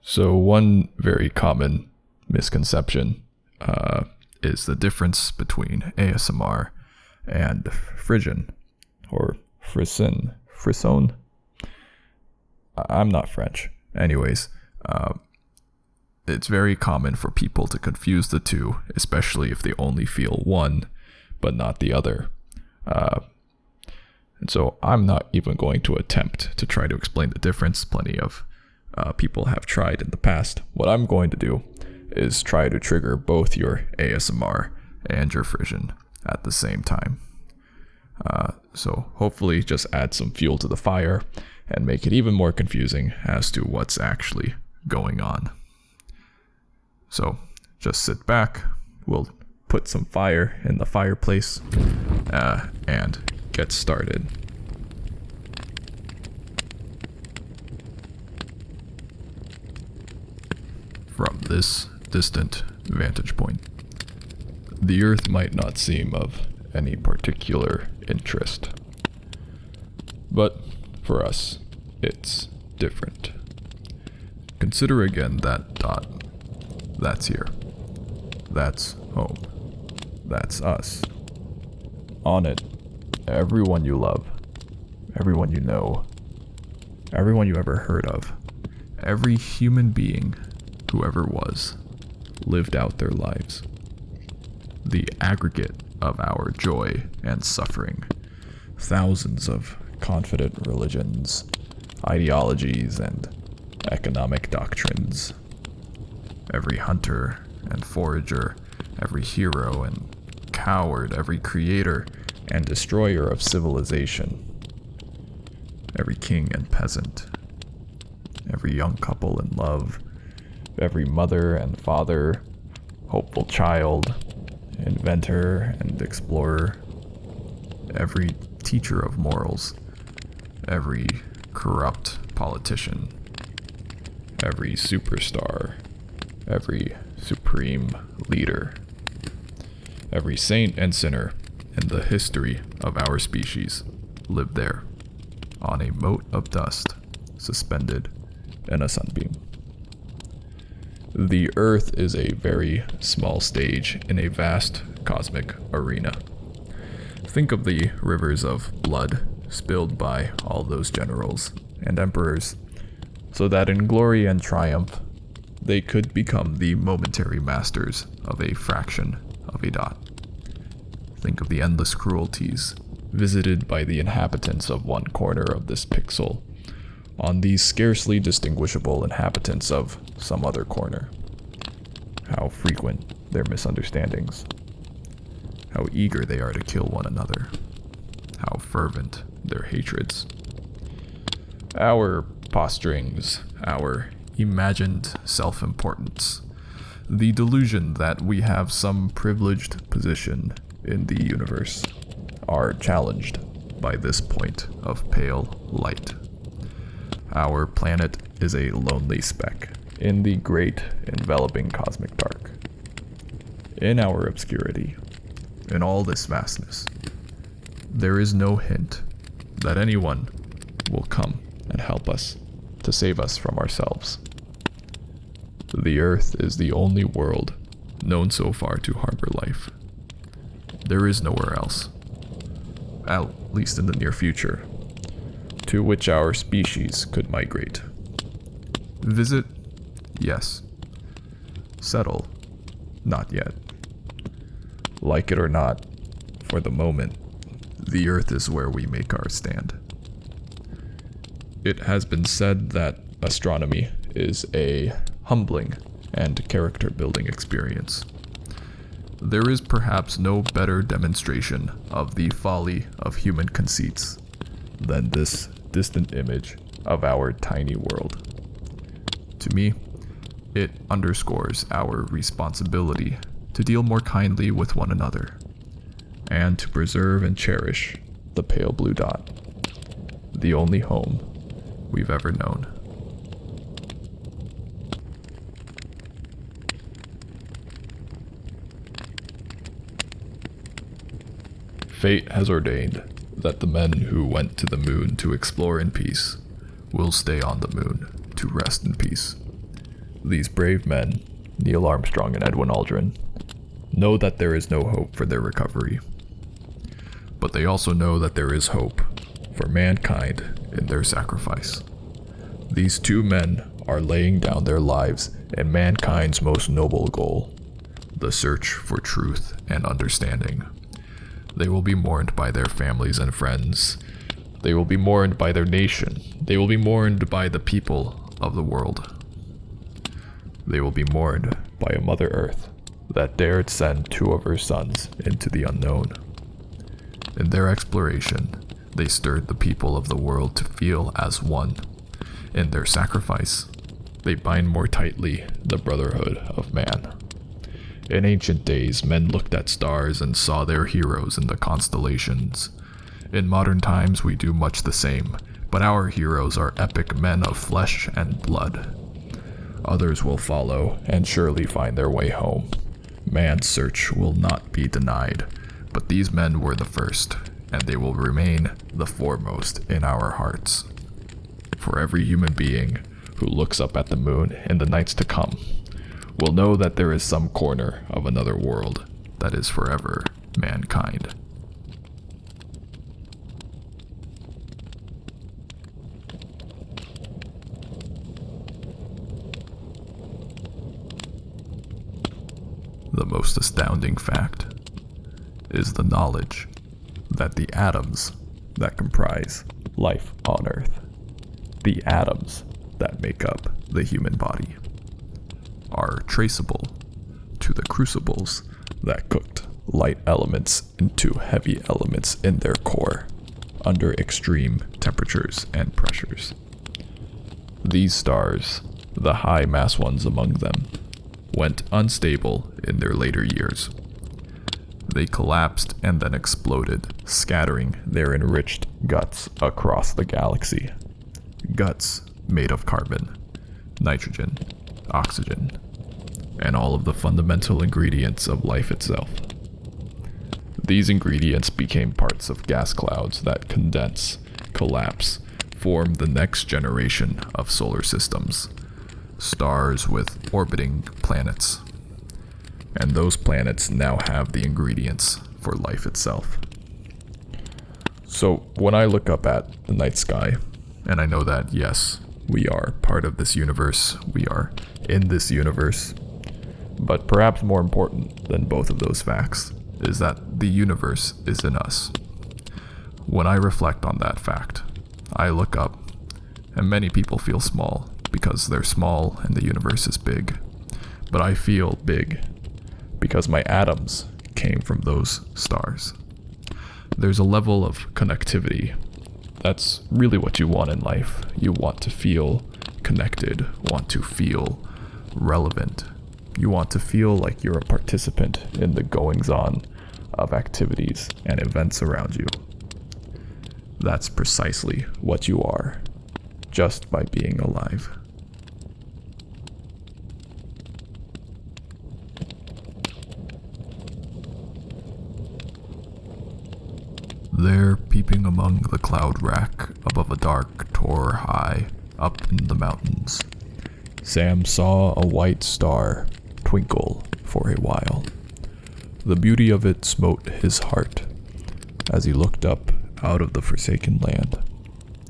So one very common misconception is the difference between ASMR and Frisson, or Frisson. Frisson? I'm not French. Anyways, it's very common for people to confuse the two, especially if they only feel one, but not the other. And so I'm not even going to attempt to try to explain the difference. Plenty of people have tried in the past. What I'm going to do is try to trigger both your ASMR and your Frisson at the same time. So hopefully just add some fuel to the fire and make it even more confusing as to what's actually going on. So just sit back, we'll put some fire in the fireplace and get started. From this distant vantage point, the Earth might not seem of any particular interest. But for us, it's different. Consider again that dot. That's here. That's home. That's us. On it, everyone you love, everyone you know, everyone you ever heard of, every human being who ever was, lived out their lives. The aggregate of our joy and suffering, thousands of confident religions, ideologies, and economic doctrines. Every hunter and forager, every hero and coward, every creator and destroyer of civilization, every king and peasant, every young couple in love, every mother and father, hopeful child, inventor and explorer, every teacher of morals, every corrupt politician, every superstar, every supreme leader, every saint and sinner in the history of our species lived there, on a mote of dust, suspended in a sunbeam. The Earth is a very small stage in a vast cosmic arena. Think of the rivers of blood spilled by all those generals and emperors, so that in glory and triumph, they could become the momentary masters of a fraction of a dot. Think of the endless cruelties visited by the inhabitants of one corner of this pixel on the scarcely distinguishable inhabitants of some other corner. How frequent their misunderstandings. How eager they are to kill one another. How fervent their hatreds. Our posturings, our imagined self-importance, the delusion that we have some privileged position in the universe, are challenged by this point of pale light. Our planet is a lonely speck in the great enveloping cosmic dark. In our obscurity, in all this vastness, there is no hint that anyone will come and help us to save us from ourselves. The Earth is the only world known so far to harbor life. There is nowhere else, at least in the near future, to which our species could migrate. Visit? Yes. Settle? Not yet. Like it or not, for the moment, the Earth is where we make our stand. It has been said that astronomy is a humbling and character-building experience. There is perhaps no better demonstration of the folly of human conceits than this distant image of our tiny world. To me, it underscores our responsibility to deal more kindly with one another, and to preserve and cherish the pale blue dot, the only home we've ever known. Fate has ordained that the men who went to the moon to explore in peace will stay on the moon to rest in peace. These brave men, Neil Armstrong and Edwin Aldrin, know that there is no hope for their recovery. But they also know that there is hope for mankind in their sacrifice. These two men are laying down their lives in mankind's most noble goal, the search for truth and understanding. They will be mourned by their families and friends. They will be mourned by their nation. They will be mourned by the people of the world. They will be mourned by a Mother Earth that dared send two of her sons into the unknown. In their exploration, they stirred the people of the world to feel as one. In their sacrifice, they bind more tightly the brotherhood of man. In ancient days, men looked at stars and saw their heroes in the constellations. In modern times, we do much the same, but our heroes are epic men of flesh and blood. Others will follow and surely find their way home. Man's search will not be denied, but these men were the first, and they will remain the foremost in our hearts. For every human being who looks up at the moon in the nights to come will know that there is some corner of another world that is forever mankind. The most astounding fact is the knowledge that the atoms that comprise life on Earth, the atoms that make up the human body, are traceable to the crucibles that cooked light elements into heavy elements in their core under extreme temperatures and pressures. These stars, the high mass ones among them, went unstable in their later years. They collapsed and then exploded, scattering their enriched guts across the galaxy. Guts made of carbon, nitrogen, oxygen, and all of the fundamental ingredients of life itself. These ingredients became parts of gas clouds that condense, collapse, form the next generation of solar systems, stars with orbiting planets. And those planets now have the ingredients for life itself. So when I look up at the night sky, and I know that yes, we are part of this universe, we are in this universe, but perhaps more important than both of those facts is that the universe is in us. When I reflect on that fact, I look up, and many people feel small because they're small and the universe is big. But I feel big because my atoms came from those stars. There's a level of connectivity. That's really what you want in life. You want to feel connected, want to feel relevant. You want to feel like you're a participant in the goings-on of activities and events around you. That's precisely what you are, just by being alive. There, peeping among the cloud rack above a dark tor high up in the mountains, Sam saw a white star twinkle for a while. The beauty of it smote his heart as he looked up out of the forsaken land,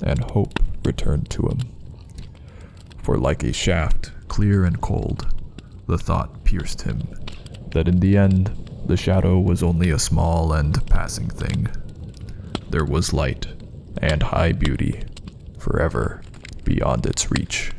and hope returned to him. For like a shaft, clear and cold, the thought pierced him that in the end, the shadow was only a small and passing thing. There was light and high beauty forever beyond its reach.